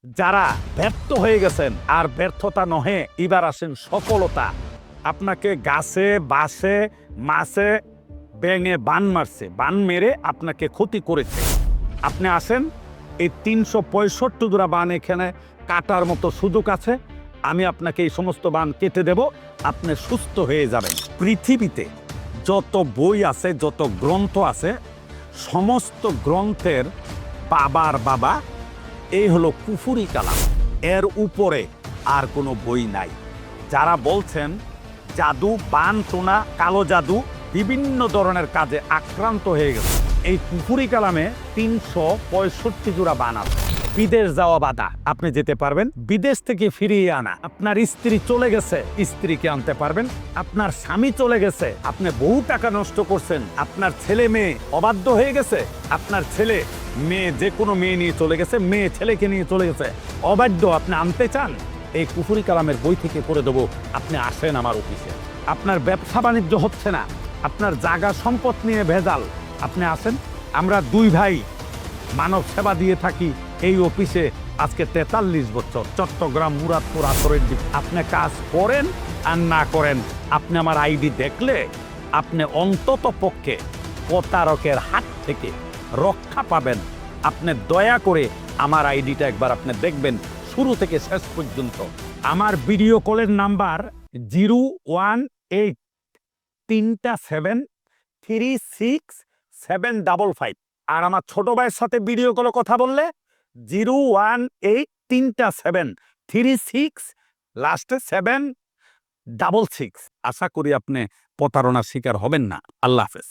যারা ব্যর্থ হয়ে গেছেন, আর ব্যর্থতা নহে, এবার আসেন সফলতা। আপনাকে গাছে, বাসে, মাছে, ব্যাঙে বান মারছে, বান মেরে আপনাকে ক্ষতি করেছে। আপনি আসেন, এই ৩৬৫ জোড়া বান এখানে কাটার মতো সুযোগ আছে। আমি আপনাকে এই সমস্ত বান কেটে দেব, আপনি সুস্থ হয়ে যাবেন। পৃথিবীতে যত বই আছে, যত গ্রন্থ আছে, সমস্ত গ্রন্থের বাবার বাবা এই হলো কুফুরি কালাম। এর উপরে আর কোনো বই নাই। যারা বলছেন জাদু, বান টোনা, কালো জাদু, বিভিন্ন ধরনের কাজে আক্রান্ত হয়ে গেছে, এই কুফুরি কালামে ৩৬৫ জোড়া বান আছে। বিদেশ যাওয়া বাধা, আপনি যেতে পারবেন। বিদেশ থেকে ফিরিয়ে আনা, আপনার স্ত্রী চলে গেছে, স্ত্রীকে আনতে পারবেন। আপনার স্বামী চলে গেছে, আপনি বহু টাকা নষ্ট করছেন। আপনার ছেলে মেয়ে অবাধ্য হয়ে গেছে, আপনার ছেলে মেয়ে যে কোনো মেয়ে নিয়ে চলে গেছে, মেয়ে ছেলেকে নিয়ে চলে গেছে, অবাধ্য, আপনি আনতে চান, এই কুফুরি কালামের বই থেকে করে দেবো। আপনি আসেন আমার অফিসে। আপনার ব্যবসা বাণিজ্য হচ্ছে না, আপনার জায়গা সম্পদ নিয়ে ভেজাল, আপনি আসেন। আমরা দুই ভাই মানব সেবা দিয়ে থাকি এই অফিসে আজকে ৪৩ বছর, চট্টগ্রাম, মুরাদপুর, আসরের দিক। আপনি কাজ করেন আর না করেন, আপনি আমার আইডি দেখলে আপনি অন্তত পক্ষে প্রতারকের হাত থেকে রক্ষা পাবেন। আপনি দয়া করে আমার আইডিটা একবার আপনি দেখবেন শুরু থেকে শেষ পর্যন্ত। আমার ভিডিও কলের নাম্বার 018373675। আর আমার ছোট ভাইয়ের সাথে ভিডিও কলে কথা বললে 0183736 লাস্টে 766। আশা করি আপনি প্রতারণার শিকার হবেন না। আল্লাহ হাফেজ।